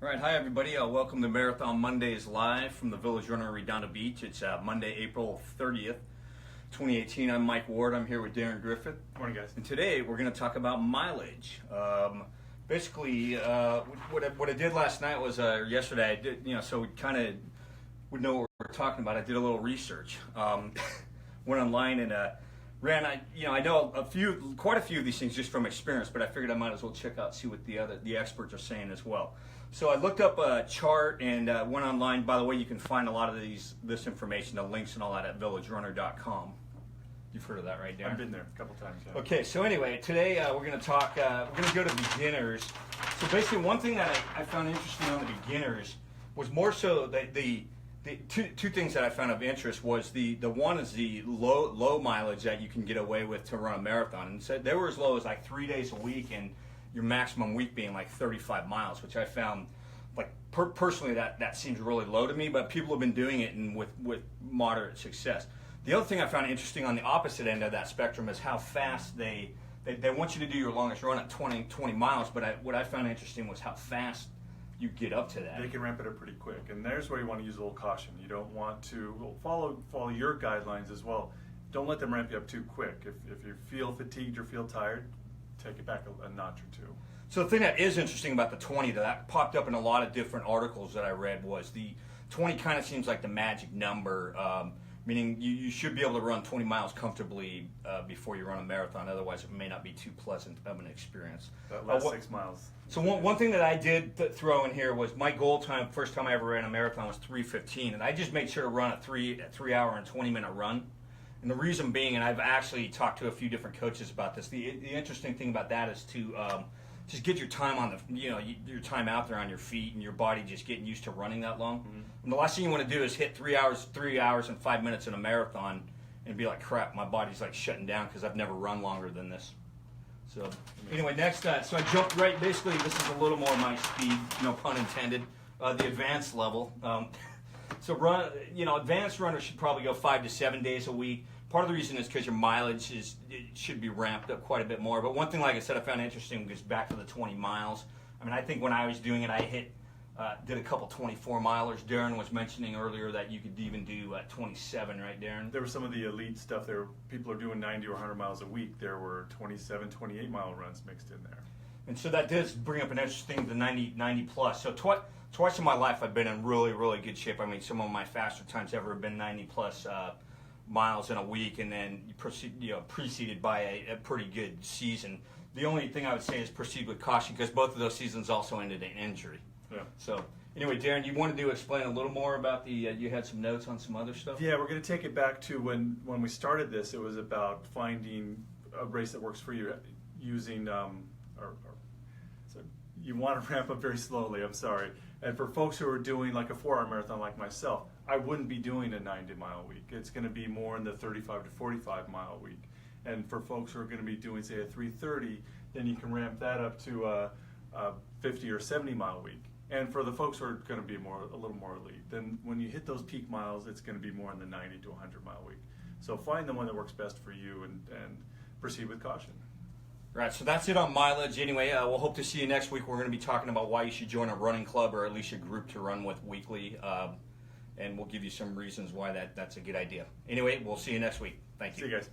All right, hi everybody. Welcome to Marathon Mondays live from the Village Runner Redondo Beach. It's Monday, April 30th, 2018. I'm Mike Ward. I'm here with Darren Griffith. Morning, guys. And today we're going to talk about mileage. Basically, what I did last night was, yesterday, I did, so we kind of would know what we're talking about. I did a little research. Went online and ran. I know quite a few of these things just from experience, but I figured I might as well check out, see what the experts are saying as well. So I looked up a chart and went online. By the way, you can find a lot of this information, the links and all that at villagerunner.com. You've heard of that, right, Darren? I've been there a couple times. Yeah. Okay, so anyway, today we're going to talk. We're going to go to beginners. So basically, one thing that I found interesting on the beginners was more so the two things that I found of interest was the one is the low mileage that you can get away with to run a marathon, and so they were as low as like 3 days a week, and your maximum week being like 35 miles, which I found like personally that seems really low to me, but people have been doing it and with moderate success. The other thing I found interesting on the opposite end of that spectrum is how fast they want you to do your longest run at 20 miles, but what I found interesting was how fast you get up to that. They can ramp it up pretty quick, and there's where you want to use a little caution. You don't want to follow your guidelines as well. Don't let them ramp you up too quick. If you feel fatigued or feel tired, take it back a notch or two. So the thing that is interesting about the 20 that popped up in a lot of different articles that I read was the 20 kind of seems like the magic number, meaning you should be able to run 20 miles comfortably before you run a marathon. Otherwise, it may not be too pleasant of an experience. That last 6 miles. So one thing that I did throw in here was my goal time, first time I ever ran a marathon was 3:15, and I just made sure to run a 3 hour and 20 minute run. And the reason being, and I've actually talked to a few different coaches about this, the interesting thing about that is to just get your time on your time out there on your feet and your body just getting used to running that long. Mm-hmm. And the last thing you want to do is hit 3 hours and 5 minutes in a marathon and be like, crap, my body's like shutting down because I've never run longer than this. So anyway, next, so I jumped right, basically this is a little more my speed, no pun intended, the advanced level. So advanced runners should probably go 5 to 7 days a week. Part of the reason is because your mileage should be ramped up quite a bit more. But one thing, like I said, I found interesting was back to the 20 miles. I mean, I think when I was doing it, I did a couple 24 milers. Darren was mentioning earlier that you could even do 27, right, Darren? There was some of the elite stuff there. People are doing 90 or 100 miles a week. There were 27, 28 mile runs mixed in there. And so that does bring up an interesting thing, the 90 plus. So twice in my life I've been in really, really good shape. I mean, some of my faster times ever have been 90 plus miles in a week, and then preceded by a pretty good season. The only thing I would say is proceed with caution, because both of those seasons also ended in injury. Yeah. So anyway, Darren, you wanted to explain a little more about you had some notes on some other stuff? Yeah, we're going to take it back to when we started this. It was about finding a race that works for you using so you want to ramp up very slowly, I'm sorry. And for folks who are doing like a 4-hour marathon like myself, I wouldn't be doing a 90-mile week. It's going to be more in the 35 to 45-mile week. And for folks who are going to be doing, say, a 3:30, then you can ramp that up to a 50 or 70-mile week. And for the folks who are going to be a little more elite, then when you hit those peak miles, it's going to be more in the 90 to 100-mile week. So find the one that works best for you and proceed with caution. Right, so that's it on mileage. Anyway, we'll hope to see you next week. We're going to be talking about why you should join a running club or at least a group to run with weekly. And we'll give you some reasons why that's a good idea. Anyway, we'll see you next week. Thank you. See you guys.